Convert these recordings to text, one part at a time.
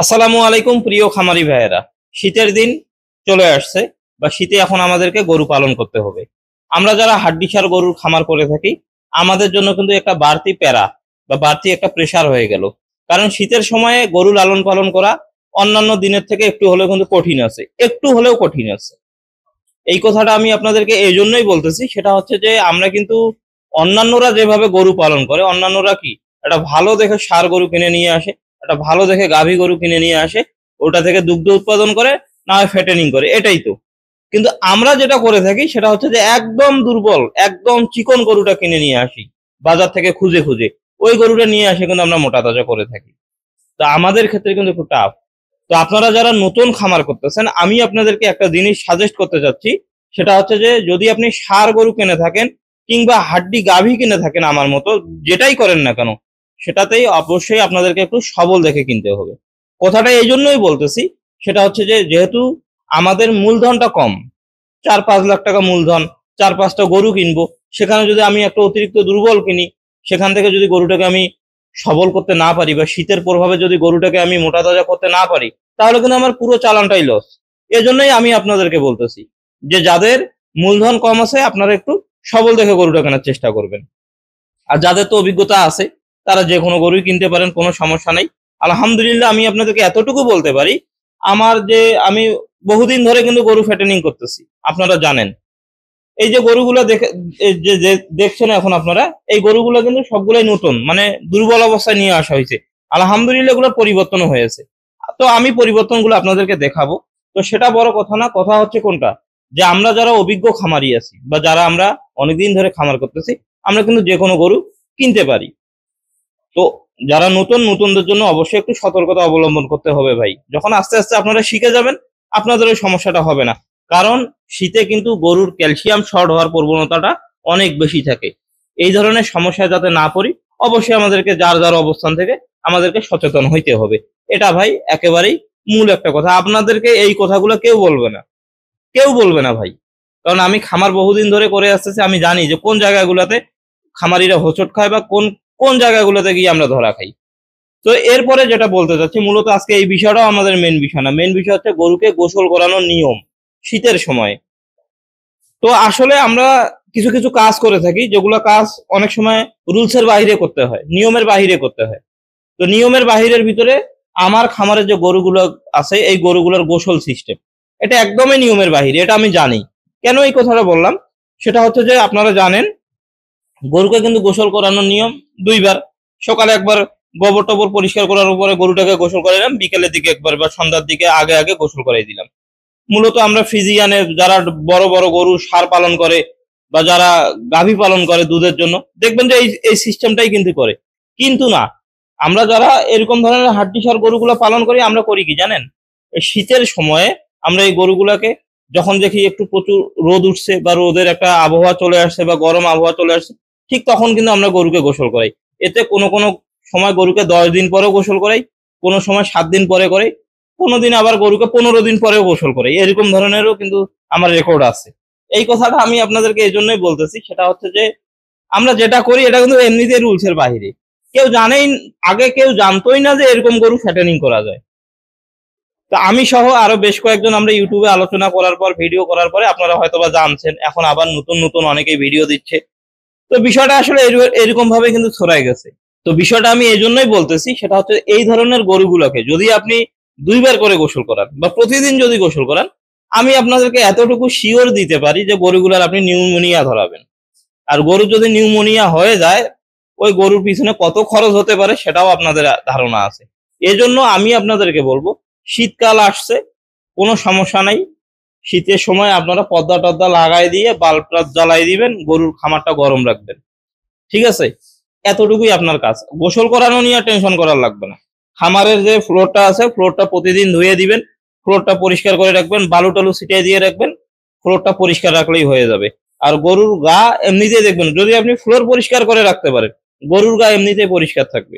আসসালামু আলাইকুম প্রিয় খামারি ভাইয়েরা। শীতের দিন চলে আসছে বা শীতে এখন আমাদেরকে গরু পালন করতে হবে। আমরা যারা হাড্ডিসার গরুর খামার করে থাকি আমাদের জন্য কিন্তু একটা বাড়তি প্যারা বা বাড়তি একটা প্রেসার হয়ে গেল। কারণ শীতের সময়ে গরু লালন পালন করা অন্যান্য দিনের থেকে একটু হলেও কিন্তু কঠিন আছে, একটু হলেও কঠিন আছে। এই কথাটা আমি আপনাদেরকে এই জন্যই বলতেছি, সেটা হচ্ছে যে আমরা কিন্তু অন্যান্যরা যেভাবে গরু পালন করে, অন্যান্যরা কি একটা ভালো দেখে ষাঁড় গরু কিনে নিয়ে আসে, একটা ভালো দেখে গাভী গরু কিনে নিয়ে আসে, ওটা থেকে দুগ্ধ উৎপাদন করে, না হয় ফ্যাটেনিং করে, এটাই তো। কিন্তু আমরা যেটা করে থাকি সেটা হচ্ছে যে একদম দুর্বল, একদম চিকন গরুটা কিনে নিয়ে আসি বাজার থেকে খুঁজে খুঁজে, ওই গরুটা নিয়ে আসে কিন্তু আমরা মোটা তাজা করে থাকি। তো আমাদের ক্ষেত্রে কিন্তু একটু টাফ। তো আপনারা যারা নতুন খামার করতেছেন, আমি আপনাদেরকে একটা জিনিস সাজেস্ট করতে চাচ্ছি, সেটা হচ্ছে যে যদি আপনি ষাঁড় গরু কিনে থাকেন কিংবা হাড্ডি গাভী কিনে থাকেন, আমার মতো যেটাই করেন না কেন, সেটাতেই অবশ্যই আপনাদেরকে একটু সবল দেখে কিনতে হবে। কথাটা এই জন্যই বলতেছি, সেটা হচ্ছে যে যেহেতু আমাদের মূলধনটা কম, 4-5 লাখ টাকা মূলধন, 4-5টা গরু কিনবো, সেখানে যদি আমি একটা অতিরিক্ত দুর্বল কিনি, সেখান থেকে যদি গরুটাকে আমি সবল করতে না পারি বা শীতের প্রভাবে যদি গরুটাকে আমি মোটা তাজা করতে না পারি, তাহলে কিন্তু আমার পুরো চালানটাই লস। এজন্যই আমি আপনাদেরকে বলতেছি যে যাদের মূলধন কম আছে আপনারা একটু সবল দেখে গরুটা কেনার চেষ্টা করবেন। আর যাদের তো অভিজ্ঞতা আছে তারা যে কোনো গরুই কিনতে পারেন, কোনো সমস্যা নেই। আলহামদুলিল্লাহ আমি আপনাদেরকে এতটুকু বলতে পারি, আমি বহুদিন ধরে কিন্তু গরু ফ্যাটেনিং করতেছি, আপনারা জানেন। এই যে গরুগুলো দেখে, এই যে দেখছেন এখন আপনারা, এই গরুগুলো কিন্তু সবগুলাই নতুন, মানে দুর্বল অবস্থায় নিয়ে আসা হয়েছে। আলহামদুলিল্লাহ এগুলোর পরিবর্তন হয়েছে। তো আমি পরিবর্তনগুলো আপনাদেরকে দেখাবো। তো সেটা বড় কথা না, কথা হচ্ছে কোনটা, যে আমরা যারা অভিজ্ঞ খামারি আছি বা যারা আমরা অনেকদিন ধরে খামার করতেছি, আমরা কিন্তু যে কোনো গরু কিনতে পারি। তো যারা নতুনদের জন্য অবশ্যই একটু সতর্কতা অবলম্বন করতে হবে ভাই। যখন আস্তে আস্তে আপনারা শিখে যাবেন, আপনাদের ওই সমস্যাটা হবে না। কারণ শীতে কিন্তু গরুর ক্যালসিয়াম শর্ট হওয়ার প্রবণতাটা অনেক বেশি থাকে। এই ধরনের সমস্যায় যাতে না পড়ি, অবশ্যই আমাদেরকে যার যার অবস্থান থেকে আমাদেরকে সচেতন হইতে হবে। এটা ভাই একেবারেই মূল একটা কথা। আপনাদেরকে এই কথাগুলো কেউ বলবে না, কেউ বলবে না ভাই। কারণ আমি খামার বহুদিন ধরে করে আসতেছি, আমি জানি যে কোন জায়গাগুলোতে খামারিরা হোঁচট খায় বা কোন কোন জায়গাগুলোতে গিয়ে আমরা ধরা খাই। তো এরপরে যেটা বলতে চাচ্ছি, মূলত আজকে এই বিষয়টাও আমাদের মেন বিষয় না, মেন বিষয় হচ্ছে গরুকে গোসল করানোর নিয়ম শীতের সময়। তো আসলে আমরা কিছু কিছু কাজ করে থাকি, যেগুলো কাজ অনেক সময় রুলসের বাইরে করতে হয়, নিয়মের বাইরে করতে হয়। তো নিয়মের বাহিরের ভিতরে আমার খামারে যে গরুগুলো আছে, এই গরুগুলোর গোসল সিস্টেম এটা একদমই নিয়মের বাহিরে, এটা আমি জানি। কেন এই কথাটা বললাম, সেটা হচ্ছে যে আপনারা জানেন গরুকে কিন্তু গোসল করানোর নিয়ম দুইবার। সকালে একবার গোবর টবর পরিষ্কার করার উপরে গরুটাকে গোসল করাইলাম, বিকেলের দিকে একবার বা সন্ধ্যার দিকে আগে আগে গোসল করাই দিলাম। মূলত আমরা ফ্রিজিয়ানে যারা বড় বড় গরু ষাঁড় পালন করে বা যারা গাভী পালন করে দুধের জন্য, দেখবেন যে এই এই সিস্টেমটাই কিন্তু করে। কিন্তু না, আমরা যারা এরকম ধরনের হাড্ডিসার গরুগুলো পালন করি, আমরা করি কি জানেন, এই শীতের সময়ে আমরা এই গরুগুলাকে যখন দেখি একটু প্রচুর রোদ উঠছে বা রোদের একটা আবহাওয়া চলে আসছে বা গরম আবহাওয়া চলে আসছে, ঠিক তখন কিন্তু আমরা গরুকে গোসল করাই। এতে কোনো কোনো সময় গরুকে 10 দিন পরেও গোসল করাই, কোনো সময় 7 দিন পরে করাই, কোনোদিন আবার গরুকে 15 দিন পরেও গোসল করাই, এরকম ধরনেরও কিন্তু আমার রেকর্ড আছে। এই কথাটা আমি আপনাদেরকে এই জন্যই বলতেছি, সেটা হচ্ছে যে আমরা যেটা করি এটা কিন্তু এমনিতে রুলসের বাইরে। কেউ জানেই, আগে কেউ জানতোই না যে এরকম গরু ফ্যাটেনিং করা যায়। তো আমি সহ আরো বেশ কয়েকজন আমরা ইউটিউবে আলোচনা করার পর, ভিডিও করার পরে আপনারা হয়তোবা জানছেন, এখন আবার নতুন নতুন অনেকেই ভিডিও দিচ্ছে। তো বিষয়টা আসলে এরকম ভাবে কিন্তু ছড়াই গেছে। তো বিষয়টা আমি এই জন্যই বলতেছি, সেটা হচ্ছে এই ধরনের গরুগুলোকে যদি আপনি 2বার করে গোসল করান বা প্রতিদিন যদি গোসল করান, আমি আপনাদেরকে এতটুকু শিওর দিতে পারি যে গরুগুলার আপনি নিউমোনিয়া ধরাবেন। আর গরু যদি নিউমোনিয়া হয়ে যায়, ওই গরুর পিছনে কত খরচ হতে পারে সেটাও আপনাদের ধারণা আছে। এজন্য আমি আপনাদেরকে বলবো, শীতকাল আসছে, কোনো সমস্যা নাই, শীতের সময় আপনারা পর্দা টর্দা লাগাই দিয়ে বাল্ব টাল্ব জ্বালাই দিবেন, গরুর খামারটা গরম রাখবেন, ঠিক আছে? এতটুকুই আপনার কাজ। গোসল করানো নিয়ে টেনশন করার লাগবে না। খামারের যে ফ্লোরটা আছে, ফ্লোরটা প্রতিদিন ধুয়ে দিবেন, ফ্লোরটা পরিষ্কার করে রাখবেন, বালু টালু ছিটিয়ে দিয়ে রাখবেন, ফ্লোরটা পরিষ্কার রাখলেই হয়ে যাবে। আর গরুর গা এমনিতেই দেখবেন, যদি আপনি ফ্লোর পরিষ্কার করে রাখতে পারেন, গরুর গা এমনিতেই পরিষ্কার থাকবে।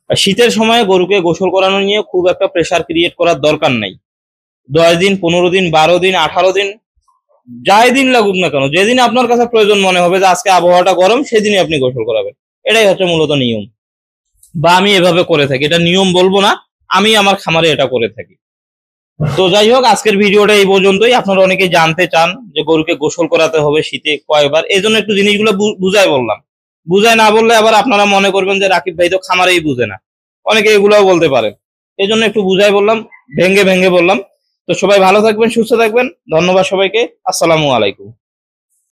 আর শীতের সময় গরুকে গোসল করানো নিয়ে খুব একটা প্রেসার ক্রিয়েট করার দরকার নাই। 10 দিন, 15 দিন, 12 দিন, 18 দিন, যাই দিন লাগুক না কেন, যেদিন আপনার কাছে প্রয়োজন মনে হবে যে আজকে আবহাওয়াটা গরম, সেদিনই আপনি গোসল করাবেন। এটাই হচ্ছে মূলত নিয়ম, বা আমি এভাবে করে থাকি। এটা নিয়ম বলবো না, আমি আমার খামারে এটা করে থাকি। তো যাই হোক, আজকের ভিডিওটা এই পর্যন্তই। আপনারা অনেকে জানতে চান যে গরুকে গোসল করাতে হবে শীতে কয়বার, এই জন্য একটু জিনিসগুলো বুঝাই বললাম। বুঝাই না বললে আবার আপনারা মনে করবেন যে রাকিব ভাই তো খামারেই বুঝে না, অনেকে এগুলাও বলতে পারেন। এই জন্য একটু বুঝাই বললাম, ভেঙ্গে ভেঙ্গে বললাম। তো সবাই ভালো থাকবেন, সুস্থ থাকবেন। ধন্যবাদ সবাইকে। আসসালামু আলাইকুম।